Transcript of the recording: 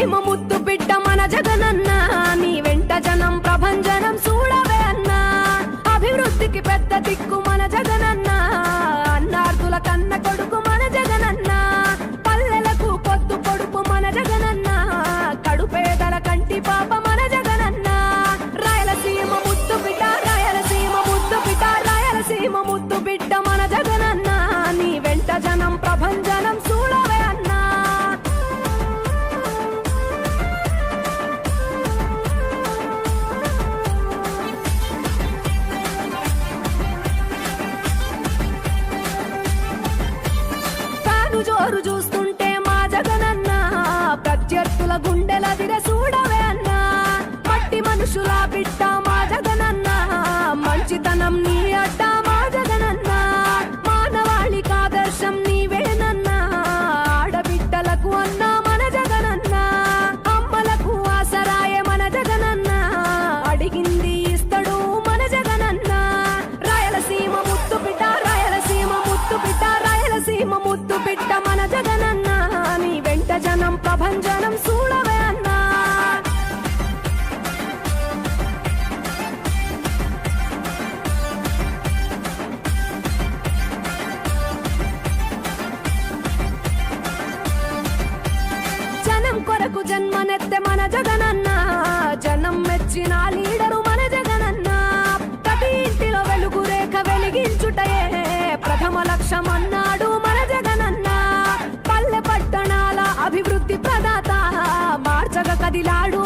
సీమ ముద్దు బిడ్డ మన జగనన్న నీ వెంట జనం ప్రభంజనం చూడవే అన్నా అభివృద్ధికి పెద్ద దిక్కు మన జగనన్న అన్నార్థుల కన్న కొడుకు మన జగనన్న పల్లెలకు పొద్దు పొడుపు మన జగనన్న కడుపేదల కంటి పాప మన జగనన్న రాయలసీమ ముద్దు బిడ్డ రాయలసీమ ముద్దు బిడ్డ రాయలసీమ ముద్దు బిడ్డ మన జగనన్న నీ వెంట జనం ప్రభంజనం చూడవే అన్నా జోరు చూస్తుంటే మా జగనన్న ప్రత్యర్థుల గుండెల దిర చూడవే అన్నా మట్టి మనుషుల బిడ్డ మా జగనన్న మంచితనం నీ అడ్డ మా జగనన్న మానవాళికి ఆదర్శం నీవేనన్నా ఆడబిడ్డలకు అన్నా మన జగనన్న అమ్మలకు ఆసరాయే మన జగనన్న అడిగింది ఇస్తడు మన జగనన్న రాయలసీమ ముద్దు బిడ్డ రాయలసీమ ముద్దు బిడ్డ రాయలసీమ ముద్దు బిడ్డ మన జగనన్న నీ వెంట జనం ప్రభంజనం చూడవే అన్నా జనం కొరకు జన్మనెత్తే మన జగనన్న జనం మెచ్చిన లీడరు మన జగనన్న ప్రతి ఇంటిలో వెలుగు రేఖ వెలిగించుటయే ప్రథమ లక్ష్యం అన్నాడు మన జగనన్న పల్లె పట్టణాల అభివృద్ధి ప్రదాత మార్చగ కదిలాడు